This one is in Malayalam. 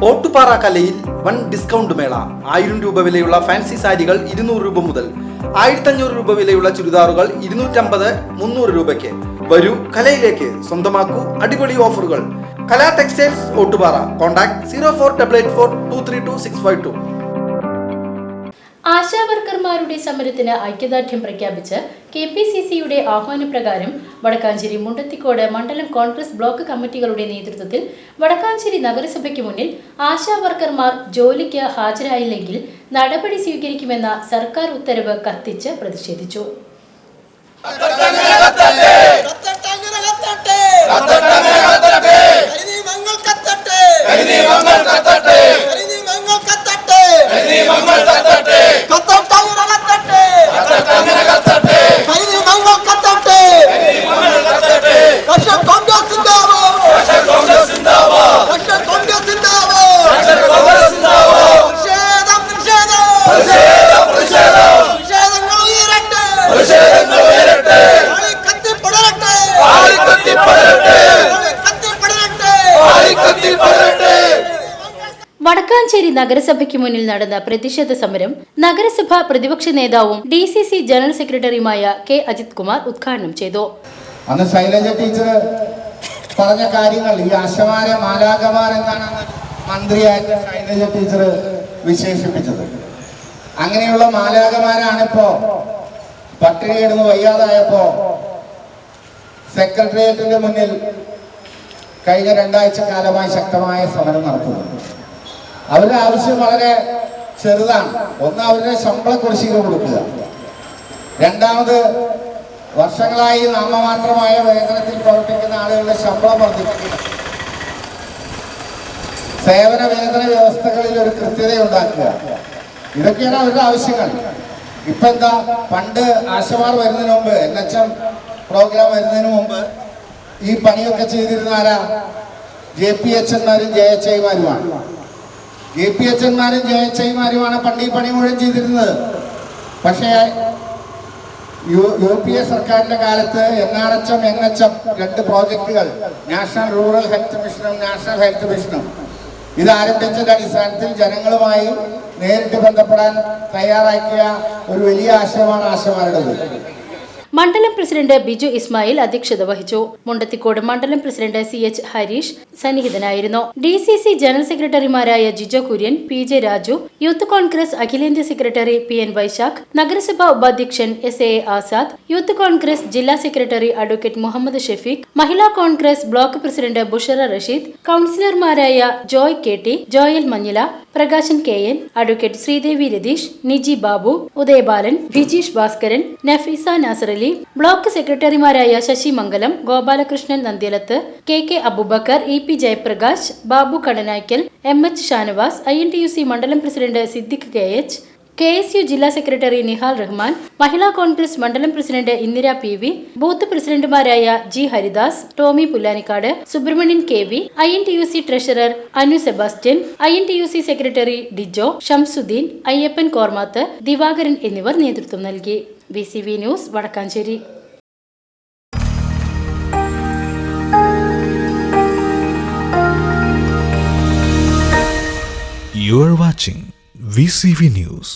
ഓട്ടുപാറ കലയിൽ വൻ ഡിസ്കൗണ്ട് മേള. 1000 രൂപ വിലയുള്ള ഫാൻസി സാരികൾ 200 രൂപ മുതൽ, 1500 രൂപ വിലയുള്ള ചുരിദാറുകൾ 250-300 രൂപയ്ക്ക്. വരൂ കലയിലേക്ക്, സ്വന്തമാക്കൂ അടിപൊളി ഓഫറുകൾ. കല ടെക്സ്റ്റൈൽസ് ഓട്ടുപാറ. കോൺടാക്ട് 048842326252. ആശാവർക്കർമാരുടെ സമരത്തിന് ഐക്യദാർഢ്യം പ്രഖ്യാപിച്ച് KPCCയുടെ ആഹ്വാനപ്രകാരം വടക്കാഞ്ചേരി മുണ്ടത്തിക്കോട് മണ്ഡലം കോൺഗ്രസ് ബ്ലോക്ക് കമ്മിറ്റികളുടെ നേതൃത്വത്തിൽ വടക്കാഞ്ചേരി നഗരസഭയ്ക്ക് മുന്നിൽ ആശാവർക്കർമാർ ജോലിക്ക് ഹാജരായില്ലെങ്കിൽ നടപടി സ്വീകരിക്കുമെന്ന സർക്കാർ ഉത്തരവ് കത്തിച്ച് പ്രതിഷേധിച്ചു. വടക്കാഞ്ചേരി നഗരസഭയ്ക്ക് മുന്നിൽ നടന്ന പ്രതിഷേധ സമരം നഗരസഭാ പ്രതിപക്ഷ നേതാവും DCC ജനറൽ സെക്രട്ടറിയുമായ K. അജിത് കുമാർ ഉദ്ഘാടനം ചെയ്തു. അന്ന് ശൈലജ ടീച്ചർ പറഞ്ഞ കാര്യങ്ങൾ, ഈ ആശമാര മാലാകമാർ എന്നാണ് മന്ത്രിയായിട്ട് ശൈലജ ടീച്ചർ വിശേഷിപ്പിച്ചത്. അങ്ങനെയുള്ള മാലാകമാരാണിപ്പോ പട്ടിണി കിടന്ന് വയ്യാതായപ്പോ സെക്രട്ടേറിയറ്റിന്റെ മുന്നിൽ കഴിഞ്ഞ 2 ആഴ്ച കാലമായി ശക്തമായ സമരം നടത്തുന്നത്. അവരുടെ ആവശ്യം വളരെ ചെറുതാണ്. ഒന്ന്, അവരുടെ ശമ്പള കുടിശ്ശിക കൊടുക്കുക. രണ്ടാമത്, വർഷങ്ങളായി നാമമാത്രമായ വേതനത്തിൽ പ്രവർത്തിക്കുന്ന ആളുകളുടെ ശമ്പളം വർദ്ധിപ്പിക്കുക. സേവന വേതന വ്യവസ്ഥകളിൽ ഒരു കൃത്യതയുണ്ടാക്കുക. ഇതൊക്കെയാണ് അവരുടെ ആവശ്യങ്ങൾ. ഇപ്പൊ എന്താ, പണ്ട് ആശമാർ വരുന്നതിന് മുമ്പ്, NHM പ്രോഗ്രാം വരുന്നതിന് മുമ്പ് ഈ പണിയൊക്കെ ചെയ്തിരുന്ന ആരാ? JPHന്മാരും JHIമാരുമാണ്. JPHന്മാരും JHIമാരുമാണ് പണ്ട് ഈ പണി മുഴുവൻ ചെയ്തിരുന്നത്. പക്ഷേ UPA സർക്കാരിന്റെ കാലത്ത് NRHM, NHM 2 പ്രോജക്റ്റുകൾ, നാഷണൽ റൂറൽ ഹെൽത്ത് മിഷനും നാഷണൽ ഹെൽത്ത് മിഷനും, ഇത് ആരംഭിച്ചതിന്റെ അടിസ്ഥാനത്തിൽ ജനങ്ങളുമായി നേരിട്ട് ബന്ധപ്പെടാൻ തയ്യാറാക്കിയ ഒരു വലിയ ആശയമാണ് ആശമാരുടേത്. മണ്ഡലം പ്രസിഡന്റ് ബിജു ഇസ്മായിൽ അധ്യക്ഷത വഹിച്ചു. മുണ്ടത്തിക്കോട് മണ്ഡലം പ്രസിഡന്റ് CH ഹരീഷ് സന്നിഹിതനായിരുന്നു. DCC ജനറൽ സെക്രട്ടറിമാരായ ജിജോ കുര്യൻ, PJ രാജു, യൂത്ത് കോൺഗ്രസ് അഖിലേന്ത്യാ സെക്രട്ടറി PN വൈശാഖ്, നഗരസഭാ ഉപാധ്യക്ഷൻ SA ആസാദ്, യൂത്ത് കോൺഗ്രസ് ജില്ലാ secretary advocate Muhammad Shafeeq, Mahila Congress block president Bushara Rasheed, കൌൺസിലർമാരായ Joy KT, Joel Manjila, Prakashan KN, advocate Sreedevi Ratheesh, Niji Babu, Udayabalan, Vijeesh Bhaskaran, Nafeesa Nasarali, block സെക്രട്ടറിമാരായ Sasi Mangalam, Gopalakrishnan Nandyalath, KK Aboobacker, EP Jayaprakash, Babu Kadanaikkal, MH Shanavas, INTUC മണ്ഡലം പ്രസിഡന്റ് സിദ്ദിഖ് KH, KSU ജില്ലാ സെക്രട്ടറി നിഹാൽ റഹ്മാൻ, മഹിളാ കോൺഗ്രസ് മണ്ഡലം പ്രസിഡന്റ് ഇന്ദിര PV, ബൂത്ത് പ്രസിഡന്റുമാരായ G Haridas, Tomy Pullanikkad, Subramanian KV, INTUC treasurer Anu Sebastian, INTUC secretary Dijo, Shamsuddin, Ayyappan Kormath, Divakaran എന്നിവർ നേതൃത്വം നൽകി. VCV news, Vadakkanchery. You are watching VCV News.